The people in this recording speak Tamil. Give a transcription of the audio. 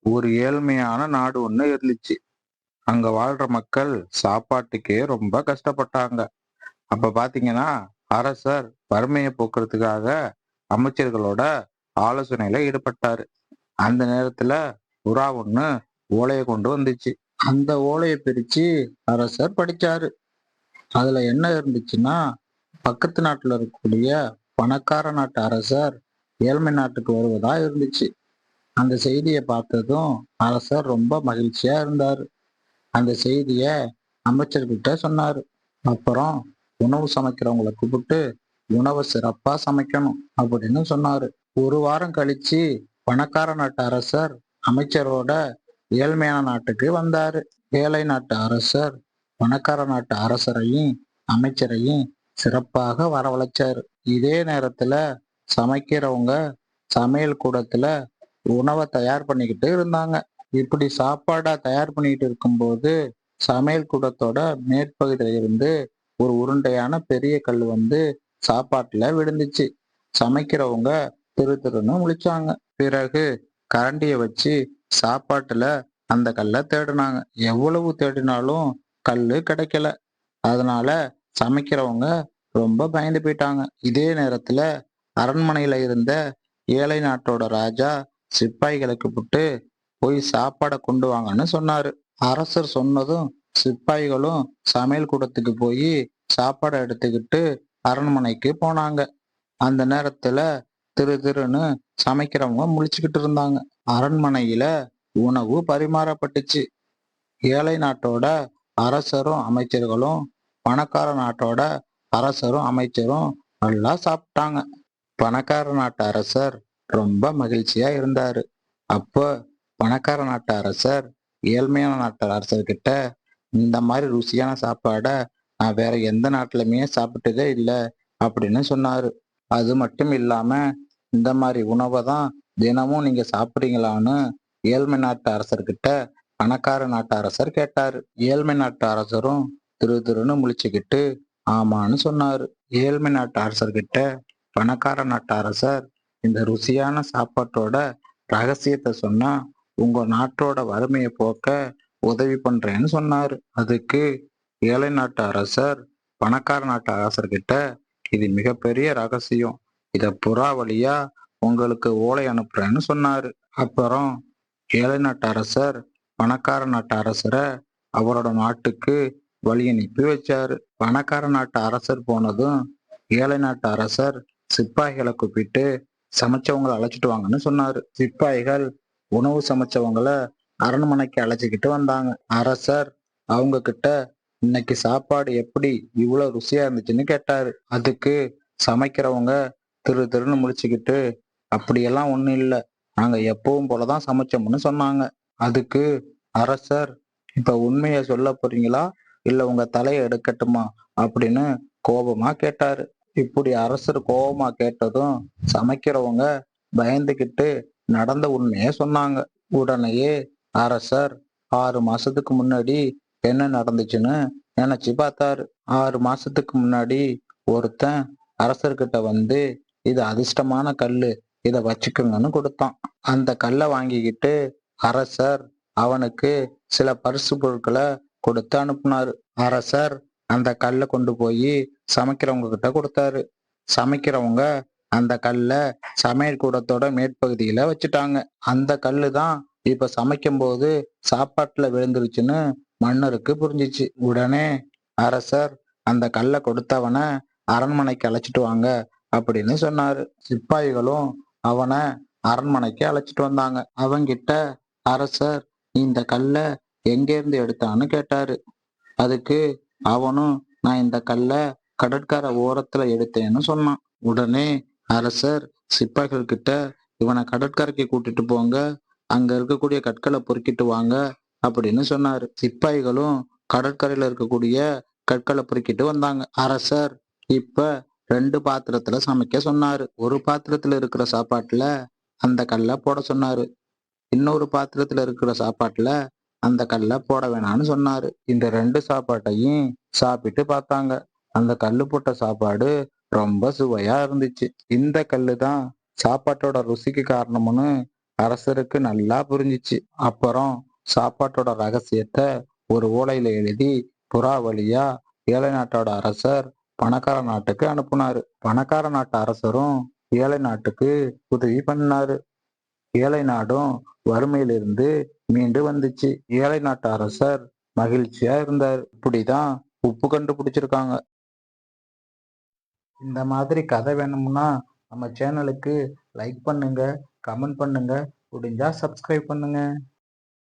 ஒரு ஏழ்மையான நாடு ஒண்ணு இருந்துச்சு. அங்க வாழ்ற மக்கள் சாப்பாட்டுக்கே ரொம்ப கஷ்டப்பட்டாங்க. அப்ப பாத்தீங்கன்னா, அரசர் வறுமையை போக்குறதுக்காக அமைச்சர்களோட ஆலோசனையில ஈடுபட்டாரு. அந்த நேரத்துல புறா ஒண்ணு ஓலையை கொண்டு வந்துச்சு. அந்த ஓலையை பிரிச்சு அரசர் படிச்சாரு. அதுல என்ன இருந்துச்சுன்னா, பக்கத்து நாட்டுல இருக்கக்கூடிய பணக்கார நாட்டு அரசர் ஏழ்மை நாட்டுக்கு வருவதா இருந்துச்சு. அந்த செய்தியை பார்த்ததும் அரசர் ரொம்ப மகிழ்ச்சியா இருந்தாரு. அந்த செய்திய அமைச்சர்கிட்ட சொன்னாரு. அப்புறம் உணவு சமைக்கிறவங்கள கூப்பிட்டு உணவை சிறப்பா சமைக்கணும் அப்படின்னு சொன்னாரு. ஒரு வாரம் கழிச்சு பணக்கார நாட்டு அரசர் அமைச்சரோட ஏழ்மையான நாட்டுக்கு வந்தாரு. ஏழை நாட்டு அரசர் பணக்கார நாட்டு அரசரையும் அமைச்சரையும் சிறப்பாக வரவழைச்சாரு. இதே நேரத்துல சமைக்கிறவங்க சமையல் கூடத்துல உணவை தயார் பண்ணிக்கிட்டு இருந்தாங்க. இப்படி சாப்பாடா தயார் பண்ணிட்டு இருக்கும்போது சமையல் கூடத்தோட மேற்பகுதியில இருந்து ஒரு உருண்டையான பெரிய கல் வந்து சாப்பாட்டுல விழுந்துச்சு. சமைக்கிறவங்க திரு திருன்னு முழிச்சாங்க. பிறகு கரண்டிய வச்சு சாப்பாட்டுல அந்த கல்லை தேடினாங்க. எவ்வளவு தேடினாலும் கல்லு கிடைக்கல. அதனால சமைக்கிறவங்க ரொம்ப பயந்து போயிட்டாங்க. இதே நேரத்துல அரண்மனையில இருந்த ஏழை நாட்டோட ராஜா சிப்பாய்களை கூப்பிட்டு போய் சாப்பாடை கொண்டு வாங்கன்னு சொன்னாரு. அரசர் சொன்னதும் சிப்பாய்களும் சமையல் கூடத்துக்கு போய் சாப்பாடை எடுத்துக்கிட்டு அரண்மனைக்கு போனாங்க. அந்த நேரத்துல திரு திருன்னு சமைக்கிறவங்க முழிச்சுக்கிட்டு இருந்தாங்க. அரண்மனையில உணவு பரிமாறப்பட்டுச்சு. ஏழை நாட்டோட அரசரும் அமைச்சர்களும் பணக்கார நாட்டோட அரசரும் அமைச்சரும் நல்லா சாப்பிட்டாங்க. பணக்கார நாட்டு அரசர் ரொம்ப மகிழ்ச்சியா இருந்தாரு. அப்போ பணக்கார நாட்டு அரசர் ஏழ்மையான நாட்டு அரசர்கிட்ட, இந்த மாதிரி ருசியான சாப்பாடை நான் வேற எந்த நாட்டிலுமே சாப்பிட்டதே இல்லை அப்படின்னு சொன்னாரு. அது மட்டும் இல்லாம இந்த மாதிரி உணவை தான் தினமும் நீங்க சாப்பிடுறீங்களான்னு ஏழ்மை நாட்டு அரசர்கிட்ட பணக்கார நாட்டு அரசர் கேட்டாரு. ஏழ்மை நாட்டு அரசரும் திரு திருன்னு முழிச்சுக்கிட்டு ஆமான்னு சொன்னாரு. ஏழ்மை நாட்டு அரசர்கிட்ட பணக்கார நாட்டு அரசர் இந்த ருசியான சாப்பாட்டோட ரகசியத்தை சொன்னா உங்க நாட்டோட வறுமையை போக்க உதவி பண்றேன்னு சொன்னாரு. அதுக்கு ஏழை நாட்டு அரசர் பணக்கார நாட்டு அரசர்கிட்ட இது மிகப்பெரிய ரகசியம், இத புறா வழியா உங்களுக்கு ஓலை அனுப்புறேன்னு சொன்னாரு. அப்புறம் ஏழை நாட்டு அரசர் பணக்கார நாட்டு அரசரை அவரோட நாட்டுக்கு வழி அனுப்பி வச்சாரு. பணக்கார நாட்டு அரசர் போனதும் ஏழை நாட்டு அரசர் சிப்பாய்களை கூப்பிட்டு சமைச்சவங்களை அழைச்சிட்டு வாங்கன்னு சொன்னாரு. சிப்பாய்கள் உணவு சமைச்சவங்கள அரண்மனைக்கு அழைச்சிக்கிட்டு வந்தாங்க. அரசர் அவங்க கிட்ட இன்னைக்கு சாப்பாடு எப்படி இவ்வளவு ருசியா இருந்துச்சுன்னு கேட்டாரு. அதுக்கு சமைக்கிறவங்க திரு திருன்னு முடிச்சுக்கிட்டு அப்படியெல்லாம் ஒண்ணும் இல்லை, நாங்க எப்பவும் போலதான் சமைச்சோம்னு சொன்னாங்க. அதுக்கு அரசர் இப்ப உண்மைய சொல்ல போறீங்களா இல்ல உங்க தலையை எடுக்கட்டுமா அப்படின்னு கோபமா கேட்டாரு. இப்படி அரசர் கோபமா கேட்டதும் சமைக்கிறவங்க பயந்துகிட்டு நடந்த உண்மைய சொன்னாங்க. உடனேயே அரசர் 6 மாசத்துக்கு முன்னாடி என்ன நடந்துச்சுன்னு நினைச்சு பார்த்தாரு. 6 மாசத்துக்கு முன்னாடி ஒருத்தன் அரசர்கிட்ட வந்து இது அதிர்ஷ்டமான கல்லு, இத வச்சுக்கோங்கன்னு கொடுத்தான். அந்த கல்லை வாங்கிக்கிட்டு அரசர் அவனுக்கு சில பரிசு பொருட்களை கொடுத்து அனுப்புனாரு. அரசர் அந்த கல்லை கொண்டு போய் சமைக்கிறவங்க கிட்ட கொடுத்தாரு. சமைக்கிறவங்க அந்த கல்லை சமையல் கூடத்தோட மேற்பகுதியில வச்சுட்டாங்க. அந்த கல்லு தான் இப்ப சமைக்கும் போது சாப்பாட்டுல விழுந்துருச்சுன்னு மன்னருக்கு புரிஞ்சிச்சு. உடனே அரசர் அந்த கல்லை கொடுத்தவனை அரண்மனைக்கு அழைச்சிட்டு வாங்க அப்படின்னு சொன்னாரு. சிப்பாய்களும் அவனை அரண்மனைக்கு அழைச்சிட்டு வந்தாங்க. அவங்கிட்ட அரசர் இந்த கல்லை எங்க இருந்து எடுத்தான்னு கேட்டாரு. அதுக்கு அவனும் நான் இந்த கல்லை கடற்கரை ஓரத்துல எடுத்தேன்னு சொன்னான். உடனே அரசர் சிப்பாய்கள் கிட்ட இவனை கடற்கரைக்கு கூட்டிட்டு போங்க, அங்க இருக்கக்கூடிய கற்களை பொறுக்கிட்டு வாங்க அப்படின்னு சொன்னாரு. சிப்பாய்களும் கடற்கரையில இருக்கக்கூடிய கற்களை பொறுக்கிட்டு வந்தாங்க. அரசர் இப்ப 2 பாத்திரத்துல சமைக்க சொன்னாரு. ஒரு பாத்திரத்துல இருக்கிற சாப்பாட்டுல அந்த கல்லை போட சொன்னாரு. இன்னொரு பாத்திரத்துல இருக்கிற சாப்பாட்டுல அந்த கல்லை போட வேணாம்னு சொன்னாரு. இந்த 2 சாப்பாட்டையும் சாப்பிட்டு பார்த்தாங்க. அந்த கல்லு போட்ட சாப்பாடு ரொம்ப சுவையா இருந்துச்சு. இந்த கல்லு தான் சாப்பாட்டோட ருசிக்கு காரணம்னு அரசருக்கு நல்லா புரிஞ்சிச்சு. அப்புறம் சாப்பாட்டோட ரகசியத்தை ஒரு ஓலையில எழுதி புறா வழியா ஏழை நாட்டோட அரசர் பணக்கார நாட்டுக்கு அனுப்புனாரு. பணக்கார நாட்டு அரசரும் ஏழை நாட்டுக்கு உதவி பண்ணாரு. ஏழை நாடும் வறுமையிலிருந்து மீண்டு வந்துச்சு. ஏழை நாட்டு அரசர் மகிழ்ச்சியா இருந்தார். இப்படிதான் உப்பு கண்டுபிடிச்சிருக்காங்க. இந்த மாதிரி கதை வேணும்னா நம்ம சேனலுக்கு லைக் பண்ணுங்க, கமெண்ட் பண்ணுங்க, முடிஞ்சா சப்ஸ்கிரைப் பண்ணுங்க.